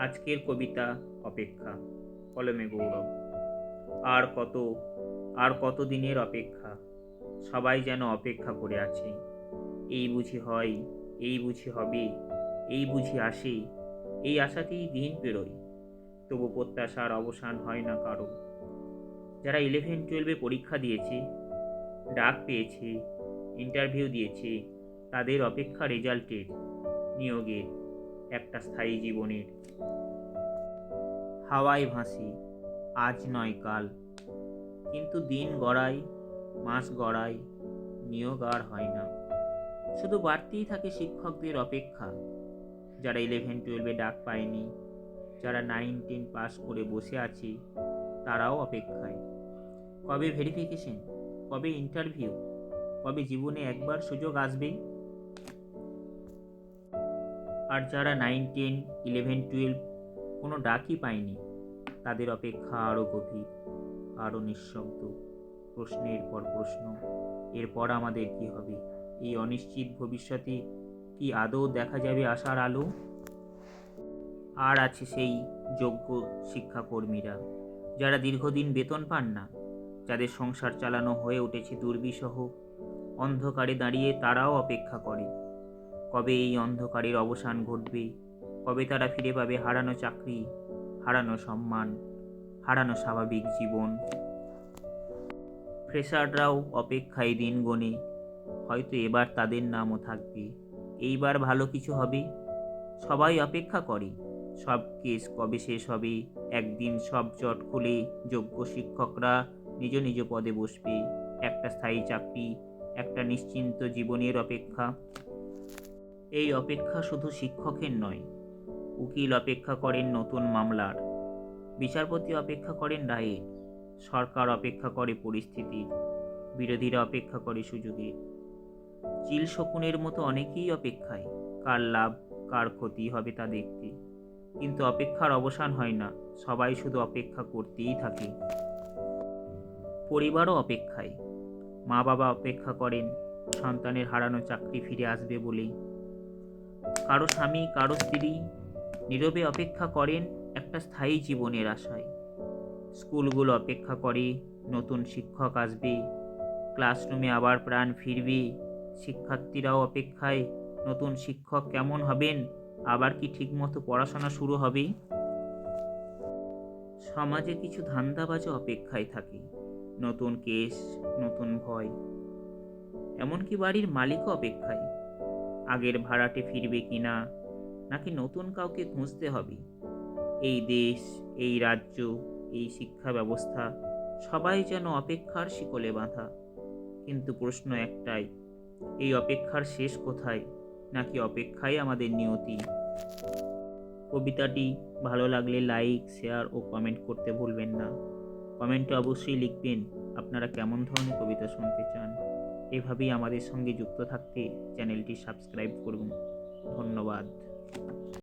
আজকের কবিতা অপেক্ষা, কলমে গৌরব। আর কত কত দিনের অপেক্ষা, সবাই যেন অপেক্ষা করে আছে। এই বুঝি হয়, এই বুঝি হবে, এই বুঝি আসে, এই আশাতেই দিন পেরোয়, তবু প্রত্যাশার অবসান হয় না কারো। যারা 11-12 পরীক্ষা দিয়েছে, ডাক পেয়েছে, ইন্টারভিউ দিয়েছে, তাদের অপেক্ষা রেজাল্টের, নিয়োগের, একটা স্থায়ী জীবনের। হাওয়ায় ভাসে, আজ নয় কাল, কিন্তু দিন গড়ায়, মাস গড়ায়, নিয়োগ আর হয় না। শুধু বাড়তেই থাকে শিক্ষকদের অপেক্ষা, যারা 11-12 ডাক পায়নি, যারা 9-10 পাস করে বসে আছে, তারাও অপেক্ষায়। কবে ভেরিফিকেশন, কবে ইন্টারভিউ, কবে জীবনে একবার সুযোগ আসবে। আর যারা 9-10, 11-12 কোনো ডাকই পায়নি, তাদের অপেক্ষা আরও গভীর, আরও নিঃশব্দ, প্রশ্নের পর প্রশ্ন। এরপর আমাদের কি হবে? এই অনিশ্চিত ভবিষ্যতে কি আদৌ দেখা যাবে আশার আলো? আর আছে সেই যোগ্য শিক্ষাকর্মীরা, যারা দীর্ঘদিন বেতন পান না, যাদের সংসার চালানো হয়ে উঠেছে দুর্বিষহ। অন্ধকারে দাঁড়িয়ে তারাও অপেক্ষা করে, কবে এই অন্ধকারের অবসান ঘটবে, কবে তারা ফিরে পাবে হারানো চাকরি, হারানো সম্মান, হারানো স্বাভাবিক জীবন। ফ্রেশাররাও অপেক্ষায় দিন গোনে, হয়তো এবার তাদের নামও থাকবে, এইবার ভালো কিছু হবে। সবাই অপেক্ষা করে, সব কেস কবে শেষ হবে, একদিন সব জট খুলে যোগ্য শিক্ষকরা নিজ নিজ পদে বসবে। একটা স্থায়ী চাকরি, একটা নিশ্চিন্ত জীবনের অপেক্ষা। এই অপেক্ষা শুধু শিক্ষকের নয়, উকিল অপেক্ষা করেন নতুন মামলার, বিচারপতি অপেক্ষা করেন রায়ের, সরকার অপেক্ষা করে পরিস্থিতির, বিরোধীরা অপেক্ষা করে সুযোগের। চিল শকুনের মতো অনেকেই অপেক্ষায়, কার লাভ কার ক্ষতি হবে তা দেখতে। কিন্তু অপেক্ষার অবসান হয় না, সবাই শুধু অপেক্ষা করতেই থাকে। পরিবারও অপেক্ষায়, মা বাবা অপেক্ষা করেন সন্তানের হারানো চাকরি ফিরে আসবে বলে। কারো স্বামী, কারো স্ত্রী নীরবে অপেক্ষা করেন একটা স্থায়ী জীবনের আশায়। স্কুলগুলো অপেক্ষা করে নতুন শিক্ষক আসবে, ক্লাসরুমে আবার প্রাণ ফিরবে। শিক্ষার্থীরাও অপেক্ষায়, নতুন শিক্ষক কেমন হবেন, আবার কি ঠিকমতো পড়াশোনা শুরু হবে। সমাজে কিছু ধান্দাবাজও অপেক্ষায় থাকে, নতুন কেস, নতুন ভয়। এমনকি বাড়ির মালিকও অপেক্ষায়, আগের ভাড়াটে ফিরবে কিনা, নাকি নতুন কাউকে খুঁজতে হবে। এই দেশ, এই রাজ্য, এই শিক্ষা ব্যবস্থা, সবাই যেন অপেক্ষার শিকলে বাঁধা। কিন্তু প্রশ্ন একটাই, এই অপেক্ষার শেষ কোথায়, নাকি অপেক্ষাই আমাদের নিয়তি? কবিতাটি ভালো লাগলে লাইক, শেয়ার ও কমেন্ট করতে ভুলবেন না। কমেন্টে অবশ্যই লিখবেন আপনারা কেমন ধরনের কবিতা শুনতে চান। এভাবেই আমাদের সঙ্গে যুক্ত থাকতে চ্যানেলটি সাবস্ক্রাইব করুন। ধন্যবাদ।